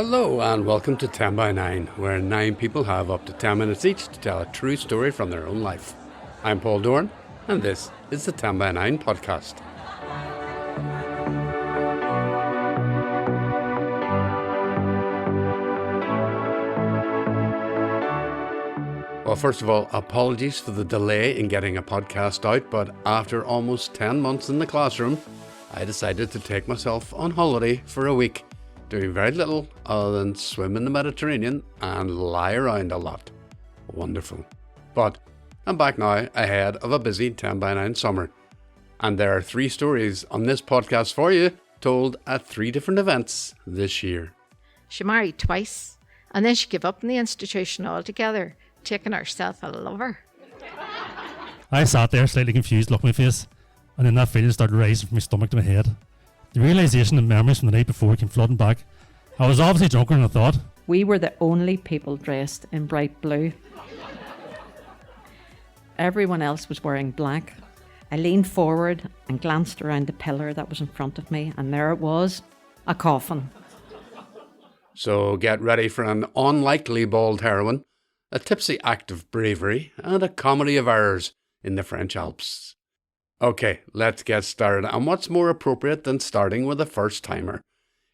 Hello and welcome to 10 by 9, where 9 people have up to 10 minutes each to tell a true story from their own life. I'm Paul Dorn, and this is the 10 by 9 podcast. Well, first of all, apologies for the delay in getting a podcast out, but after almost 10 months in the classroom, I decided to take myself on holiday for a week, doing very little other than swim in the Mediterranean and lie around a lot. Wonderful. But I'm back now ahead of a busy 10 by 9 summer. And there are 3 stories on this podcast for you, told at 3 different events this year. She married twice, and then she gave up in the institution altogether, taking herself a lover. I sat there slightly confused, looking at my face, and then that feeling started rising from my stomach to my head. The realisation and memories from the night before came flooding back. I was obviously drunker than I thought. We were the only people dressed in bright blue. Everyone else was wearing black. I leaned forward and glanced around the pillar that was in front of me, and there it was, a coffin. So get ready for an unlikely bald heroine, a tipsy act of bravery, and a comedy of errors in the French Alps. Okay, let's get started. And what's more appropriate than starting with a first-timer?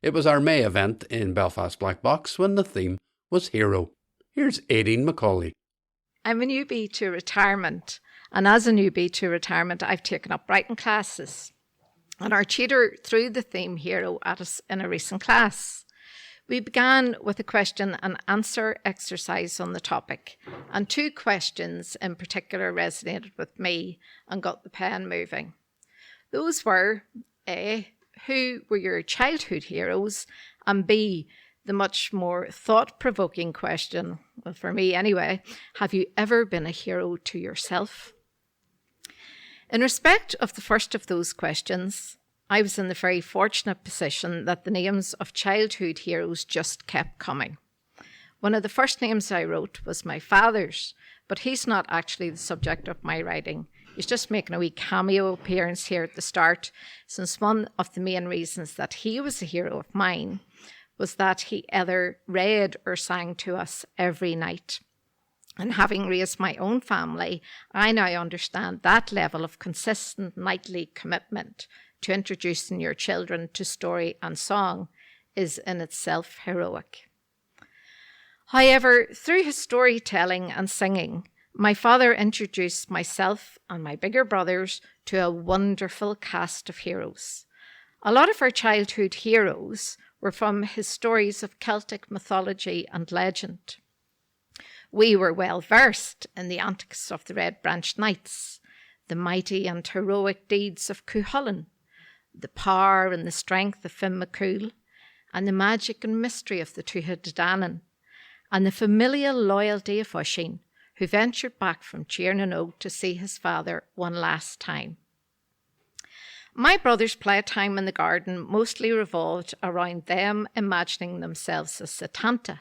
It was our May event in Belfast Black Box when the theme was Hero. Here's Éadaoin Macauley. I'm a newbie to retirement, and as a newbie to retirement, I've taken up writing classes. And our tutor threw the theme Hero at us in a recent class. We began with a question and answer exercise on the topic, and 2 questions in particular resonated with me and got the pen moving. Those were A, who were your childhood heroes, and B, the much more thought-provoking question, well, for me anyway, have you ever been a hero to yourself? In respect of the first of those questions, I was in the very fortunate position that the names of childhood heroes just kept coming. One of the first names I wrote was my father's, but he's not actually the subject of my writing. He's just making a wee cameo appearance here at the start, since one of the main reasons that he was a hero of mine was that he either read or sang to us every night. And having raised my own family, I now understand that level of consistent nightly commitment to introducing your children to story and song is in itself heroic. However, through his storytelling and singing, my father introduced myself and my bigger brothers to a wonderful cast of heroes. A lot of our childhood heroes were from his stories of Celtic mythology and legend. We were well versed in the antics of the Red Branch Knights, the mighty and heroic deeds of Cuchulainn, the power and the strength of Finn McCool, and the magic and mystery of the Tuatha De Danann, and the familial loyalty of Oisin, who ventured back from Tiernan to see his father one last time. My brother's playtime in the garden mostly revolved around them imagining themselves as Setanta,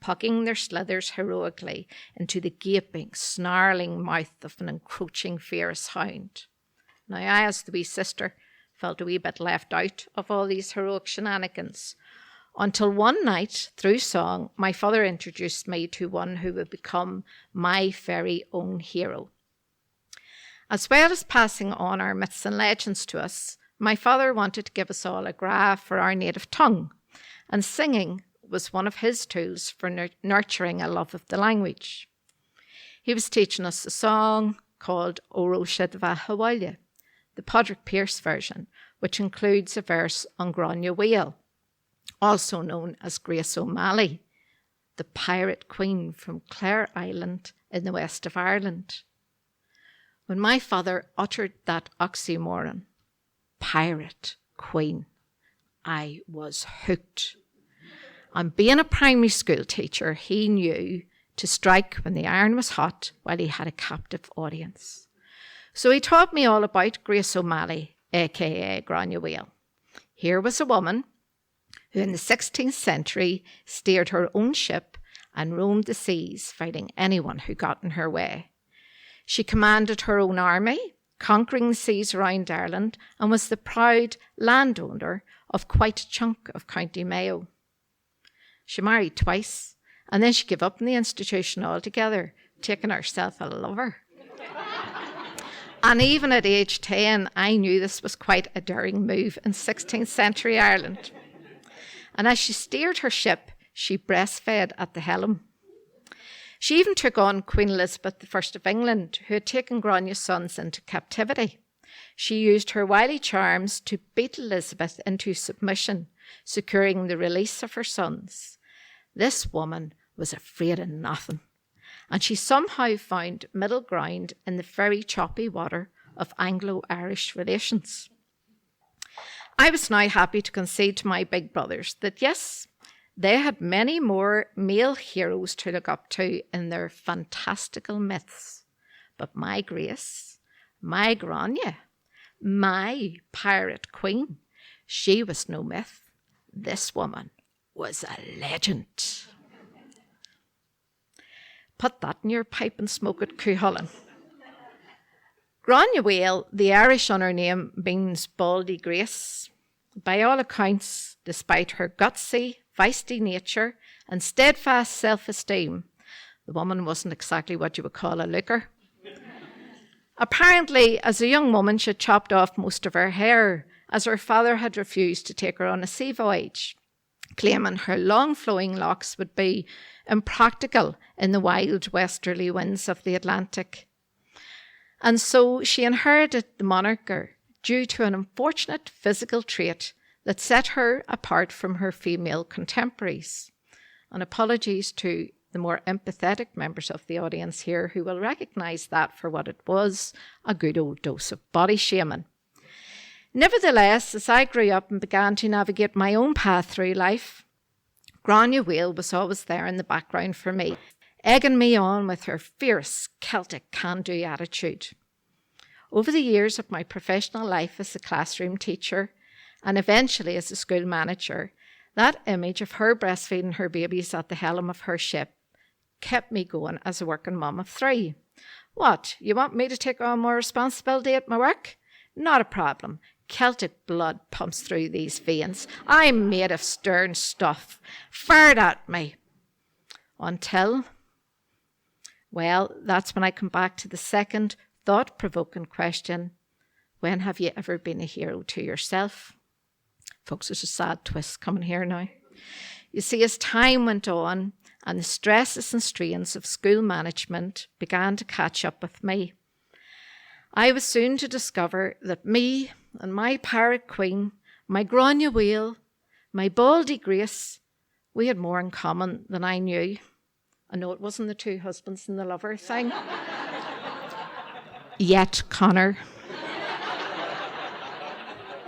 pugging their slithers heroically into the gaping, snarling mouth of an encroaching fierce hound. Now I, as the wee sister, felt a wee bit left out of all these heroic shenanigans, until one night, through song, my father introduced me to one who would become my very own hero. As well as passing on our myths and legends to us, my father wanted to give us all a gra for our native tongue, and singing was one of his tools for nurturing a love of the language. He was teaching us a song called O Roisin Bheith Abhaile, the Padraig Pearse version, which includes a verse on Grania Wheel, also known as Grace O'Malley, the pirate queen from Clare Island in the west of Ireland. When my father uttered that oxymoron, pirate queen, I was hooked. And being a primary school teacher, he knew to strike when the iron was hot while he had a captive audience. So he taught me all about Grace O'Malley, aka Grania Wheel. Here was a woman who in the 16th century steered her own ship and roamed the seas, fighting anyone who got in her way. She commanded her own army, conquering the seas around Ireland, and was the proud landowner of quite a chunk of County Mayo. She married twice, and then she gave up in the institution altogether, taking herself a lover. And even at age 10, I knew this was quite a daring move in 16th century Ireland. And as she steered her ship, she breastfed at the helm. She even took on Queen Elizabeth I of England, who had taken Gráinne's sons into captivity. She used her wily charms to beat Elizabeth into submission, securing the release of her sons. This woman was afraid of nothing, and she somehow found middle ground in the very choppy water of Anglo-Irish relations. I was now happy to concede to my big brothers that yes, they had many more male heroes to look up to in their fantastical myths. But my Grace, my Gráinne, my pirate queen, she was no myth. This woman was a legend. Put that in your pipe and smoke it, Cuchulainn. Gráinne Mhaol, the Irish on her name, means Baldy Grace. By all accounts, despite her gutsy, feisty nature and steadfast self-esteem, the woman wasn't exactly what you would call a looker. Apparently, as a young woman, she had chopped off most of her hair, as her father had refused to take her on a sea voyage, claiming her long flowing locks would be impractical in the wild westerly winds of the Atlantic. And so she inherited the moniker due to an unfortunate physical trait that set her apart from her female contemporaries. And apologies to the more empathetic members of the audience here who will recognise that for what it was, a good old dose of body shaming. Nevertheless, as I grew up and began to navigate my own path through life, Gráinne Mhaol was always there in the background for me, egging me on with her fierce Celtic can-do attitude. Over the years of my professional life as a classroom teacher and eventually as a school manager, that image of her breastfeeding her babies at the helm of her ship kept me going as a working mum of 3. What, you want me to take on more responsibility at my work? Not a problem. Celtic blood pumps through these veins. I'm made of stern stuff. Fire at me. Until, well, that's when I come back to the second thought-provoking question. When have you ever been a hero to yourself? Folks, there's a sad twist coming here now. You see, as time went on and the stresses and strains of school management began to catch up with me, I was soon to discover that me and my pirate queen, my Gráinne Mhaol, my Baldy Grace, we had more in common than I knew. I know it wasn't the 2 husbands and the lover thing. Yet, Connor.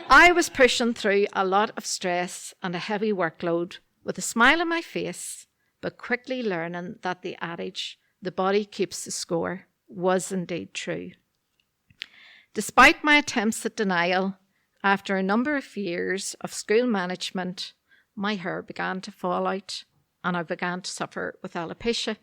I was pushing through a lot of stress and a heavy workload with a smile on my face, but quickly learning that the adage, the body keeps the score, was indeed true. Despite my attempts at denial, after a number of years of school management, my hair began to fall out and I began to suffer with alopecia.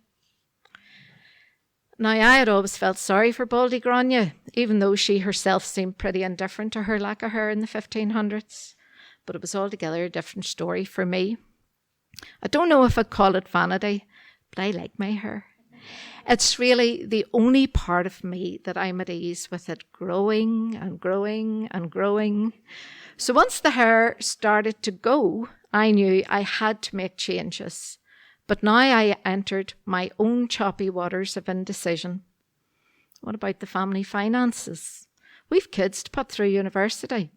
Now, I had always felt sorry for Baldy Gráinne, even though she herself seemed pretty indifferent to her lack of hair in the 1500s. But it was altogether a different story for me. I don't know if I'd call it vanity, but I like my hair. It's really the only part of me that I'm at ease with it growing and growing and growing. So once the hair started to go, I knew I had to make changes. But now I entered my own choppy waters of indecision. What about the family finances? We've kids to put through university.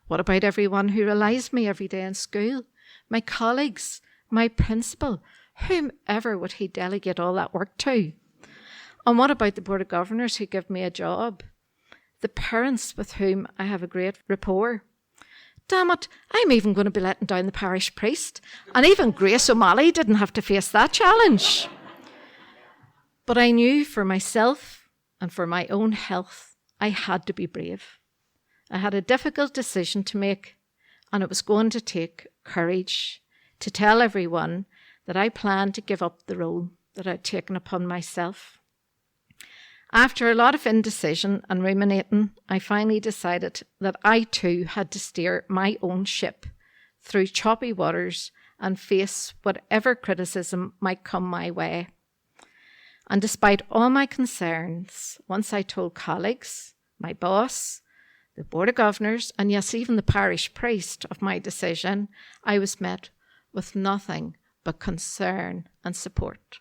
What about everyone who relies on me every day in school? My colleagues, my principal, whomever would he delegate all that work to? And what about the Board of Governors who give me a job? The parents with whom I have a great rapport? Damn it, I'm even going to be letting down the parish priest. And even Grace O'Malley didn't have to face that challenge. But I knew for myself and for my own health, I had to be brave. I had a difficult decision to make, and it was going to take courage to tell everyone that I planned to give up the role that I'd taken upon myself. After a lot of indecision and ruminating, I finally decided that I too had to steer my own ship through choppy waters and face whatever criticism might come my way. And despite all my concerns, once I told colleagues, my boss, the Board of Governors, and yes, even the parish priest of my decision, I was met with nothing but concern and support.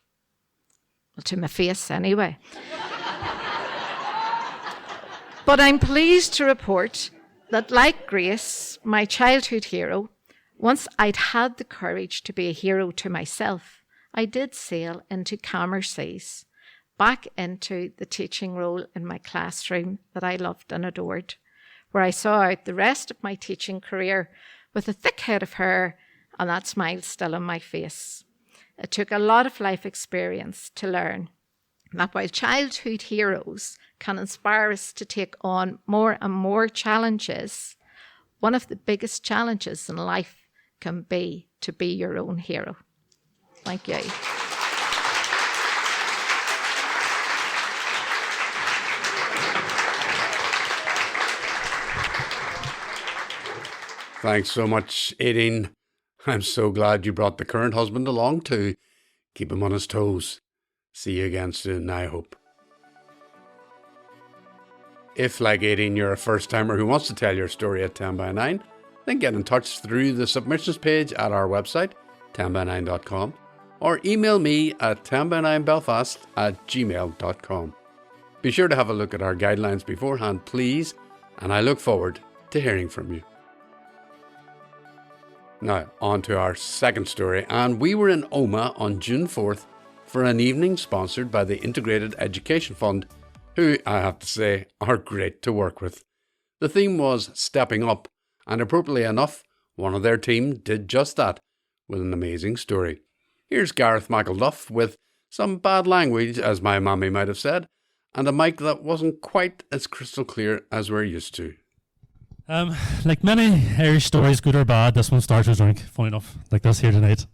Well, to my face anyway. But I'm pleased to report that, like Grace, my childhood hero, once I'd had the courage to be a hero to myself, I did sail into calmer seas, back into the teaching role in my classroom that I loved and adored, where I saw out the rest of my teaching career with a thick head of hair and that smile still on my face. It took a lot of life experience to learn that while childhood heroes can inspire us to take on more and more challenges, one of the biggest challenges in life can be to be your own hero. Thank you. Thanks so much, Éadaoin. I'm so glad you brought the current husband along to keep him on his toes. See you again soon, I hope. If, like Éadaoin, you're a first-timer who wants to tell your story at 10 by 9, then get in touch through the submissions page at our website, 10by9.com, or email me at 10by9belfast@gmail.com. Be sure to have a look at our guidelines beforehand, please, and I look forward to hearing from you. Now, on to our second story, and we were in Omagh on June 4th for an evening sponsored by the Integrated Education Fund, who, I have to say, are great to work with. The theme was Stepping Up, and appropriately enough, one of their team did just that, with an amazing story. Here's Gareth McElduff with some bad language, as my mammy might have said, and a mic that wasn't quite as crystal clear as we're used to. Like many Irish stories, good or bad, this one starts with drink, funny enough, like this here tonight. It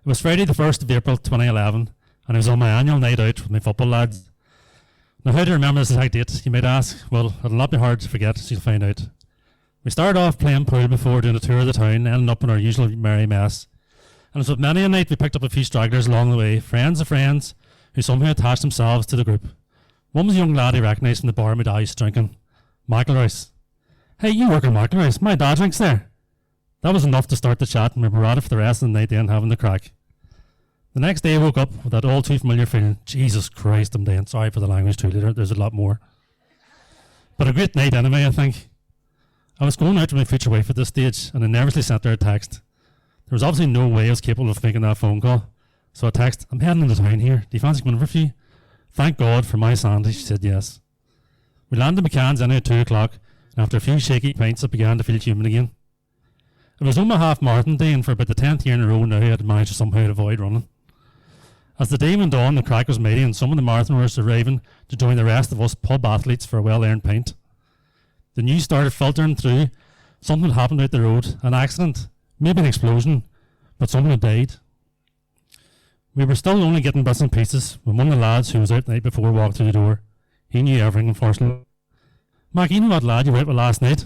was Friday the 1st of April 2011, and it was on my annual night out with my football lads. Now, how to remember this exact date, you might ask? Well, it'll not be hard to forget, as you'll find out. We started off playing pool before doing a tour of the town, ending up in our usual merry mess. And as with many a night, we picked up a few stragglers along the way, friends of friends, who somehow attached themselves to the group. One was a young lad I recognised from the bar my dad used to drinking, McElroy's. Hey, you work at McElroy's, my dad drinks there. That was enough to start the chat, and we were at it for the rest of the night then, having the crack. The next day I woke up with that all too familiar feeling, Jesus Christ, I'm dying. Sorry for the language too, later, there's a lot more. But a great night anyway, I think. I was going out with my future wife at this stage, and I nervously sent her a text. There was obviously no way I was capable of making that phone call. So I texted, I'm heading into town here, do you fancy coming over for you? Thank God for my sanity, she said yes. We landed in McCann's anyway at 2 o'clock, and after a few shaky pints I began to feel human again. It was Omagh half marathon day, and for about the 10th year in a row now I had managed to somehow avoid running. As the day went on, the crack was mighty, and some of the marathoners arriving to join the rest of us pub athletes for a well-earned pint. The news started filtering through. Something had happened out the road, an accident, maybe an explosion, but someone had died. We were still only getting bits and pieces when one of the lads who was out the night before walked through the door. He knew everything, unfortunately. Mark, you know that lad you were out with last night?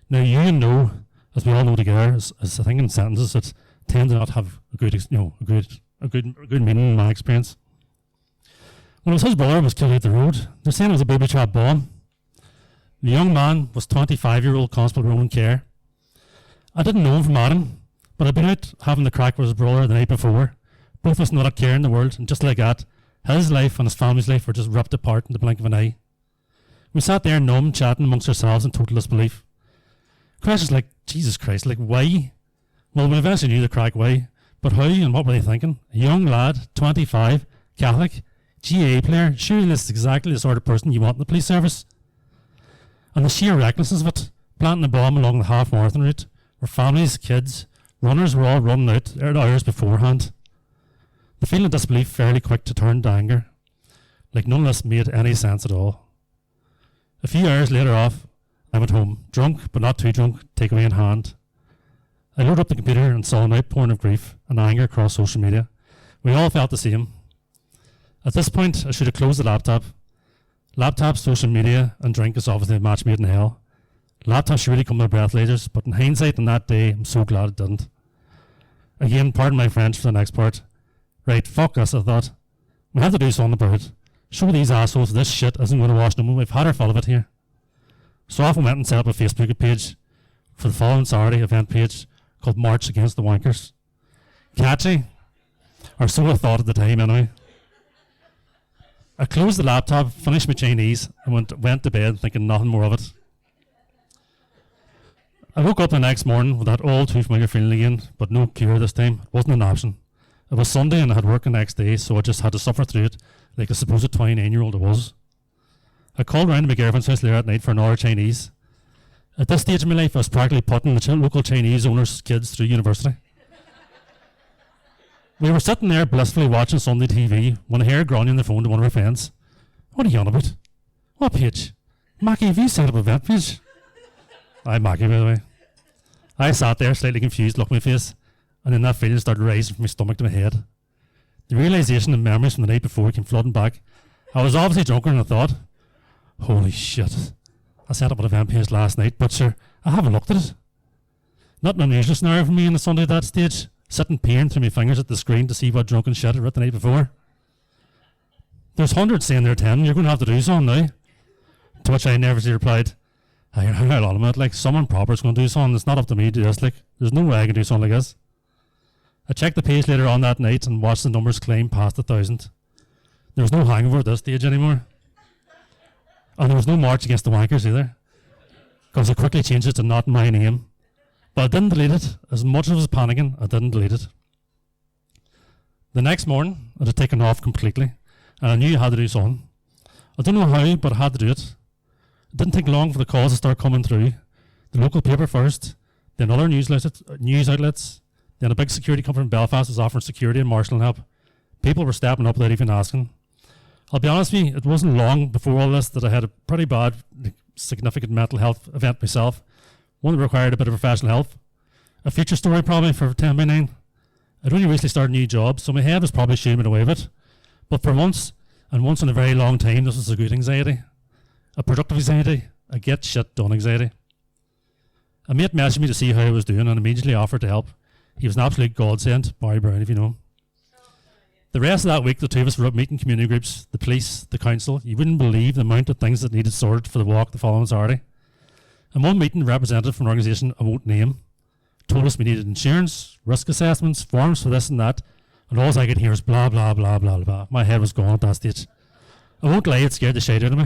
Now, you know, as we all know together, as I think in sentences that tend to not have a good meaning in my experience. When it was his brother was killed out the road, they're saying it was a baby trap bomb. The young man was 25-year-old Constable Ronan Kerr. I didn't know him from Adam, but I'd been out having the crack with his brother the night before. Both of us not a care in the world, and just like that, his life and his family's life were just ripped apart in the blink of an eye. We sat there numb, chatting amongst ourselves in total disbelief. Questions like, Jesus Christ, like why? Well, we eventually knew the crack why, but how and what were they thinking? A young lad, 25, Catholic, GA player, surely this is exactly the sort of person you want in the police service. And the sheer recklessness of it, planting a bomb along the half marathon route, where families, kids, runners were all running out hours beforehand. The feeling of disbelief fairly quick to turn to anger, like none of this made any sense at all. A few hours later off, I went home, drunk but not too drunk, takeaway in hand. I loaded up the computer and saw an outpouring of grief and anger across social media. We all felt the same. At this point, I should have closed the laptop. Laptop, social media, and drink is obviously a match made in hell. Laptop should really come with breathalyzers, but in hindsight on that day, I'm so glad it didn't. Again, pardon my French for the next part. Right, fuck this, I thought. We have to do something about it. Show these assholes this shit isn't going to wash no more. We've had our fill of it here. So off I went and set up a Facebook page for the following Saturday event page called March Against the Wankers. Catchy, or so I thought at the time anyway. I closed the laptop, finished my Chinese, and went to bed thinking nothing more of it. I woke up the next morning with that all too familiar feeling again, but no cure this time. It wasn't an option. It was Sunday and I had work the next day, so I just had to suffer through it like the supposed 29-year-old I was. I called round to my girlfriend's house later at night for another Chinese. At this stage of my life, I was practically putting the local Chinese owners' kids through university. We were sitting there blissfully watching Sunday TV when I heard Granny on the phone to one of her friends. What are you on about? What page? Mackie, have you set up a event page? I'm Mackie, by the way. I sat there, slightly confused, looked at my face, and then that feeling started rising from my stomach to my head. The realisation and memories from the night before came flooding back. I was obviously drunker than I thought. Holy shit. I set up an event page last night, but sure, I haven't looked at it. Not an unusual scenario for me on a Sunday at that stage, sitting peering through my fingers at the screen to see what drunken shit I'd written the night before. There's hundreds saying they're 10, you're going to have to do something now. To which I nervously replied, you're not on about, like, someone proper's going to do something. It's not up to me to do this, like, there's no way I can do something like this. I checked the page later on that night and watched the numbers climb past 1,000. There was no hangover at this stage anymore. And there was no March Against the Wankers either, because I quickly changed it to Not My Name. But I didn't delete it. As much as I was panicking, I didn't delete it. The next morning, it had taken off completely, and I knew I had to do something. I don't know how, but I had to do it. It didn't take long for the calls to start coming through. The local paper first, then other news outlets, then a big security company in Belfast was offering security and marshalling help. People were stepping up without even asking. I'll be honest with you, it wasn't long before all this that I had a pretty bad, significant mental health event myself, one that required a bit of professional help. A future story probably for 10 by 9. I'd only recently started a new job, so my head was probably shooting away with it. But for once, and once in a very long time, this was a good anxiety. A productive anxiety, a get shit done anxiety. A mate messaged me to see how I was doing and immediately offered to help. He was an absolute godsend, Barry Brown if you know him. The rest of that week, the two of us were up meeting community groups, the police, the council. You wouldn't believe the amount of things that needed sorted for the walk the following Saturday. In one meeting, a representative from an organisation I won't name told us we needed insurance, risk assessments, forms for this and that, and all I could hear was blah, blah, blah, blah, blah. My head was gone at that stage. I won't lie, it scared the shit out of me.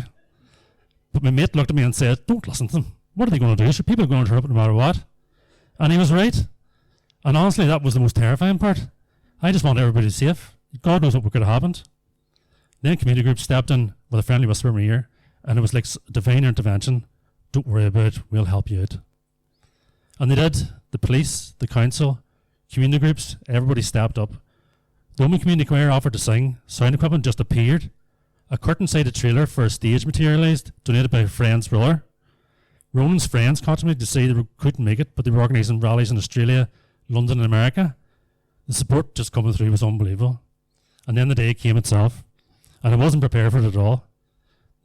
But my mate looked at me and said, don't listen to them. What are they going to do? Sure, people are going to turn up no matter what. And he was right. And honestly, that was the most terrifying part. I just wanted everybody safe. God knows what could have happened. Then community groups stepped in with a friendly whisper in my ear, and it was like divine intervention. Don't worry about it, we'll help you out. And they did. The police, the council, community groups, everybody stepped up. The Women Community Choir offered to sing. Sound equipment just appeared. A curtain-sided trailer for a stage materialised, donated by a friend's brother. Roman's friends contacted me to say they couldn't make it, but they were organising rallies in Australia, London and America. The support just coming through was unbelievable. And then the day came itself, and I wasn't prepared for it at all.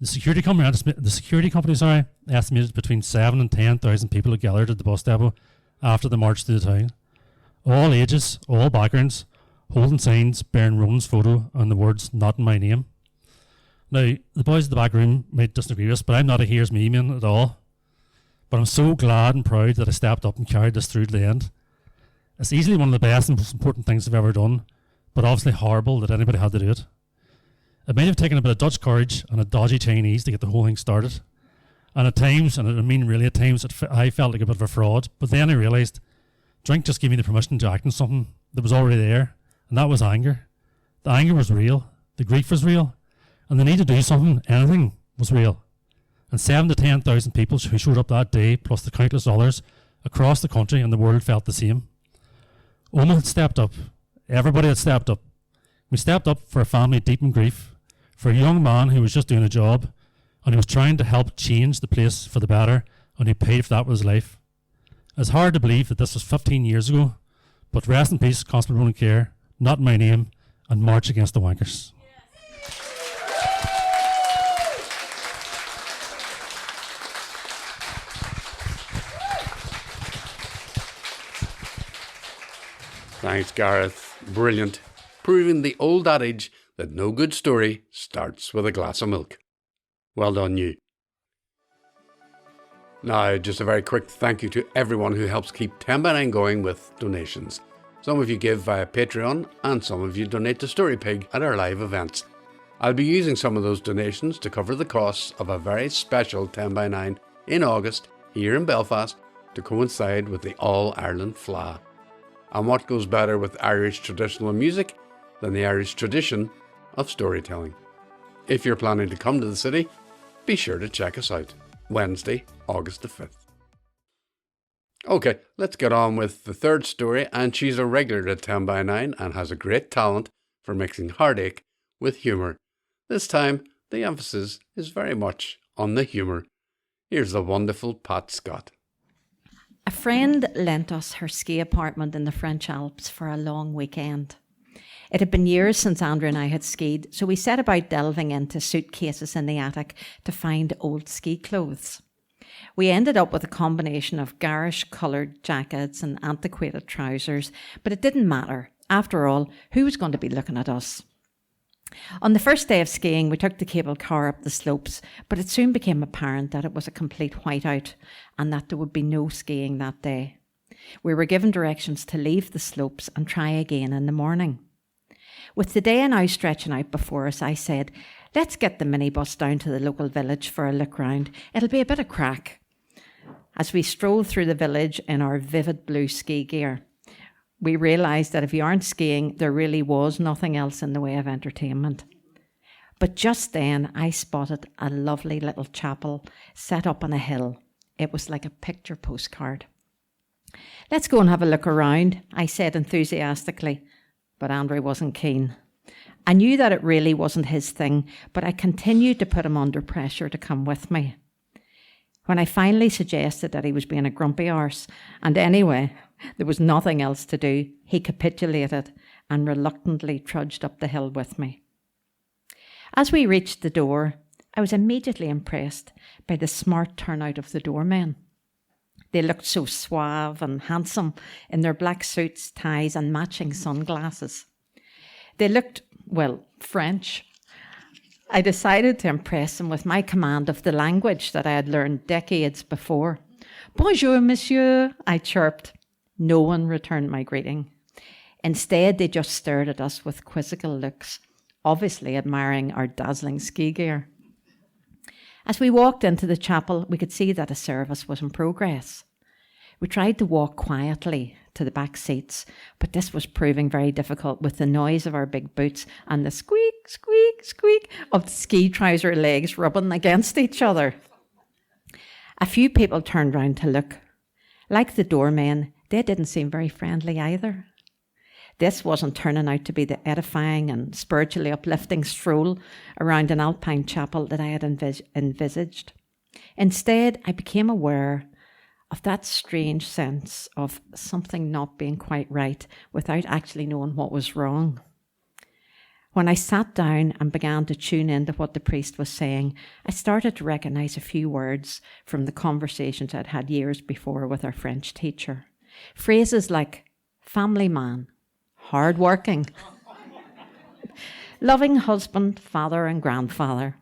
The security company estimated between 7,000 and 10,000 people had gathered at the bus depot after the march through the town. All ages, all backgrounds, holding signs bearing Roman's photo and the words, "Not in my name." Now, the boys in the back room might disagree with us, but I'm not a here's me man at all. But I'm so glad and proud that I stepped up and carried this through to the end. It's easily one of the best and most important things I've ever done, but obviously horrible that anybody had to do it. It might have taken a bit of Dutch courage and a dodgy Chinese to get the whole thing started. And at times, and I mean really at times, I felt like a bit of a fraud. But then I realised drink just gave me the permission to act on something that was already there, and that was anger. The anger was real, the grief was real, and the need to do something, anything, was real. And 7,000 to 10,000 people who showed up that day, plus the countless others across the country and the world felt the same. Oma had stepped up. Everybody had stepped up. We stepped up for a family deep in grief, for a young man who was just doing a job, and he was trying to help change the place for the better, and he paid for that with his life. It's hard to believe that this was 15 years ago, but rest in peace, Constable Ronan Kerr, Not in My Name, and March Against the Wankers. Thanks, Gareth. Brilliant. Proving the old adage that no good story starts with a glass of milk. Well done, you. Now, just a very quick thank you to everyone who helps keep 10 by 9 going with donations. Some of you give via Patreon and some of you donate to StoryPig at our live events. I'll be using some of those donations to cover the costs of a very special 10 by 9 in August here in Belfast to coincide with the All-Ireland Fleadh. And what goes better with Irish traditional music than the Irish tradition of storytelling? If you're planning to come to the city, be sure to check us out. Wednesday, August the 5th. Okay, let's get on with the third story, and she's a regular at 10 by 9 and has a great talent for mixing heartache with humour. This time, the emphasis is very much on the humour. Here's the wonderful Pat Scott. A friend lent us her ski apartment in the French Alps for a long weekend. It had been years since Andrew and I had skied, so we set about delving into suitcases in the attic to find old ski clothes. We ended up with a combination of garish coloured jackets and antiquated trousers, but it didn't matter. After all, who was going to be looking at us? On the first day of skiing, we took the cable car up the slopes, but it soon became apparent that it was a complete whiteout and that there would be no skiing that day. We were given directions to leave the slopes and try again in the morning. With the day now stretching out before us, I said, let's get the minibus down to the local village for a look round. It'll be a bit of crack. As we strolled through the village in our vivid blue ski gear, we realised that if you aren't skiing, there really was nothing else in the way of entertainment. But just then, I spotted a lovely little chapel set up on a hill. It was like a picture postcard. Let's go and have a look around, I said enthusiastically, but Andrew wasn't keen. I knew that it really wasn't his thing, but I continued to put him under pressure to come with me. When I finally suggested that he was being a grumpy arse, and anyway, there was nothing else to do, he capitulated and reluctantly trudged up the hill with me. As we reached the door, I was immediately impressed by the smart turnout of the doormen. They looked so suave and handsome in their black suits, ties and matching sunglasses. They looked, well, French. I decided to impress them with my command of the language that I had learned decades before. Bonjour, monsieur, I chirped. No one returned my greeting. Instead, they just stared at us with quizzical looks, obviously admiring our dazzling ski gear. As we walked into the chapel, we could see that a service was in progress. We tried to walk quietly to the back seats, but this was proving very difficult with the noise of our big boots and the squeak, squeak, squeak of the ski trouser legs rubbing against each other. A few people turned round to look. Like the doormen, they didn't seem very friendly either. This wasn't turning out to be the edifying and spiritually uplifting stroll around an alpine chapel that I had envisaged. Instead, I became aware of that strange sense of something not being quite right without actually knowing what was wrong. When I sat down and began to tune into what the priest was saying, I started to recognise a few words from the conversations I'd had years before with our French teacher. Phrases like family man, hard-working, loving husband, father and grandfather.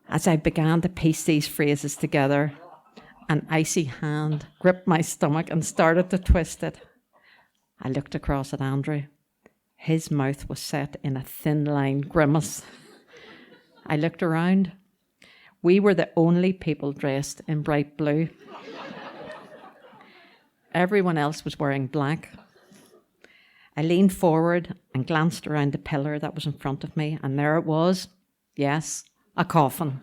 As I began to piece these phrases together, an icy hand gripped my stomach and started to twist it. I looked across at Andrew. His mouth was set in a thin-line grimace. I looked around. We were the only people dressed in bright blue. Everyone else was wearing black. I leaned forward and glanced around the pillar that was in front of me, and there it was. Yes, a coffin.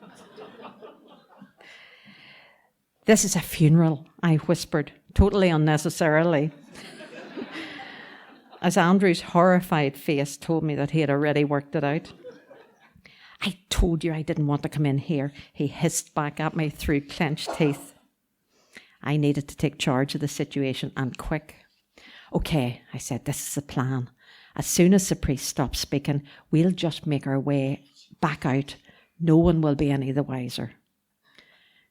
This is a funeral, I whispered, totally unnecessarily. As Andrew's horrified face told me that he had already worked it out. I told you I didn't want to come in here, he hissed back at me through clenched teeth. I needed to take charge of the situation, and quick. Okay, I said, this is the plan. As soon as the priest stops speaking, we'll just make our way back out. No one will be any the wiser.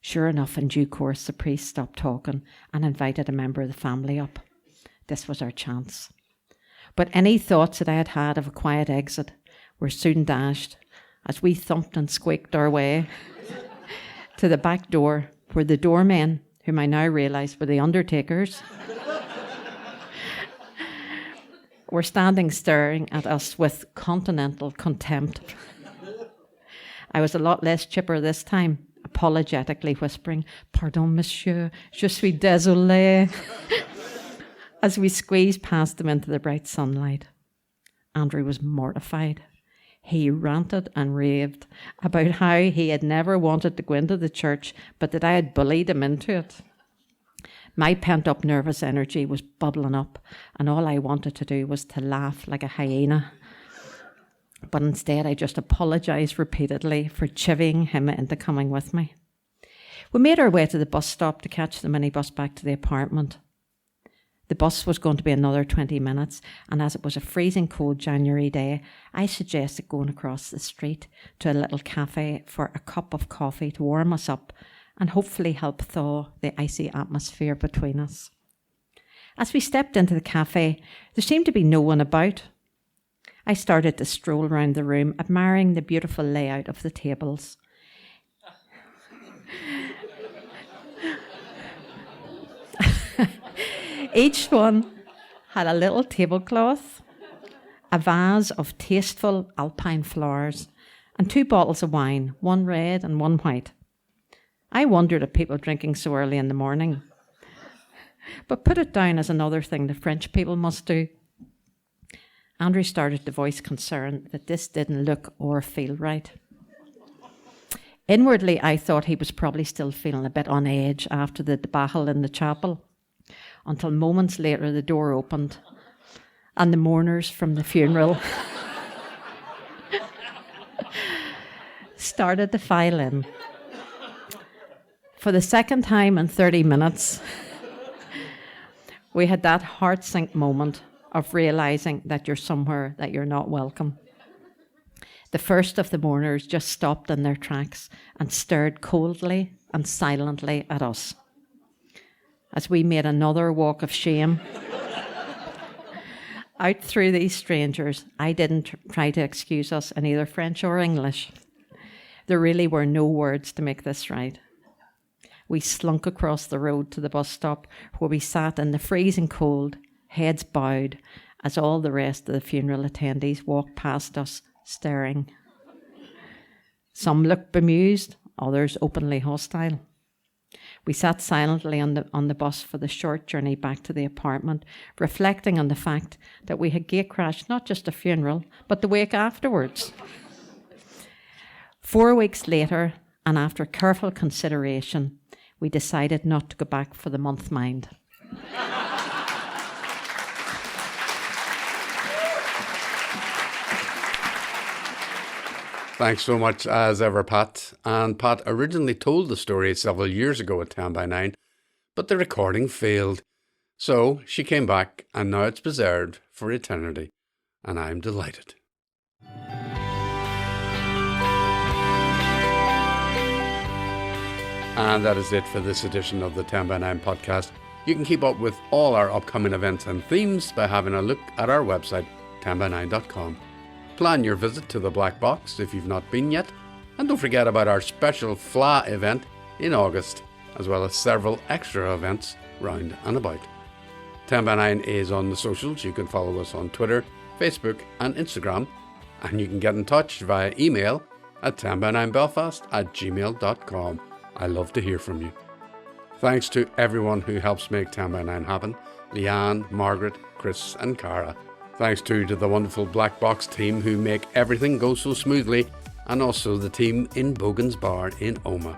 Sure enough, in due course, the priest stopped talking and invited a member of the family up. This was our chance. But any thoughts that I had had of a quiet exit were soon dashed as we thumped and squeaked our way to the back door, where the doormen, whom I now realise were the undertakers, were standing staring at us with continental contempt. I was a lot less chipper this time, apologetically whispering, "Pardon, monsieur, je suis désolé," as we squeezed past them into the bright sunlight. Andrew was mortified. He ranted and raved about how he had never wanted to go into the church, but that I had bullied him into it. My pent-up nervous energy was bubbling up, and all I wanted to do was to laugh like a hyena. But instead, I just apologised repeatedly for chivying him into coming with me. We made our way to the bus stop to catch the minibus back to the apartment. The bus was going to be another 20 minutes, and as it was a freezing cold January day, I suggested going across the street to a little cafe for a cup of coffee to warm us up and hopefully help thaw the icy atmosphere between us. As we stepped into the cafe, there seemed to be no one about. I started to stroll around the room, admiring the beautiful layout of the tables. Each one had a little tablecloth, a vase of tasteful alpine flowers, and 2 bottles of wine, one red and one white. I wondered at people drinking so early in the morning, but put it down as another thing the French people must do. Andrew started to voice concern that this didn't look or feel right. Inwardly, I thought he was probably still feeling a bit on edge after the debacle in the chapel, until moments later the door opened and the mourners from the funeral started to file in. For the second time in 30 minutes, we had that heart-sink moment of realising that you're somewhere that you're not welcome. The first of the mourners just stopped in their tracks and stared coldly and silently at us as we made another walk of shame. Out through these strangers, I didn't try to excuse us in either French or English. There really were no words to make this right. We slunk across the road to the bus stop, where we sat in the freezing cold, heads bowed, as all the rest of the funeral attendees walked past us, staring. Some looked bemused, others openly hostile. We sat silently on the bus for the short journey back to the apartment, reflecting on the fact that we had gate-crashed not just a funeral, but the wake afterwards. 4 weeks later, and after careful consideration, we decided not to go back for the month mind. Thanks so much as ever, Pat. And Pat originally told the story several years ago at 10 by 9, but the recording failed. So she came back, and now it's preserved for eternity. And I'm delighted. And that is it for this edition of the 10 by 9 podcast. You can keep up with all our upcoming events and themes by having a look at our website, 10by9.com. Plan your visit to the Black Box if you've not been yet, and don't forget about our special FLA event in August, as well as several extra events round and about. 10 by 9 is on the socials. You can follow us on Twitter, Facebook and Instagram, and you can get in touch via email at 10by9belfast@gmail.com. I love to hear from you. Thanks to everyone who helps make 10 by 9 happen: Leanne, Margaret, Chris and Cara. Thanks too to the wonderful Black Box team who make everything go so smoothly, and also the team in Bogan's Bar in Omagh.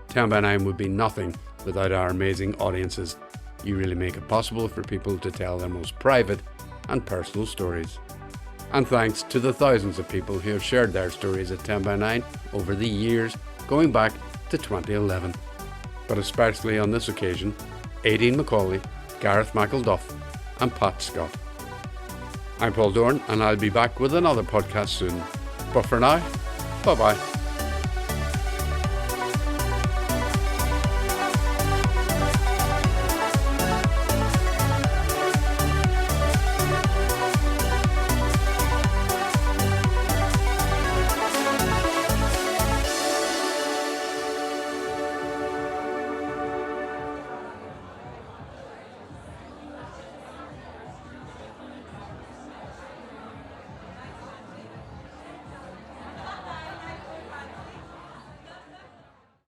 10 by 9 would be nothing without our amazing audiences. You really make it possible for people to tell their most private and personal stories. And thanks to the thousands of people who have shared their stories at 10 by 9 over the years, going back to 2011. But especially on this occasion, Éadaoin Macauley, Gareth McElduff and Pat Scott. I'm Paul Dorn, and I'll be back with another podcast soon. But for now, bye-bye.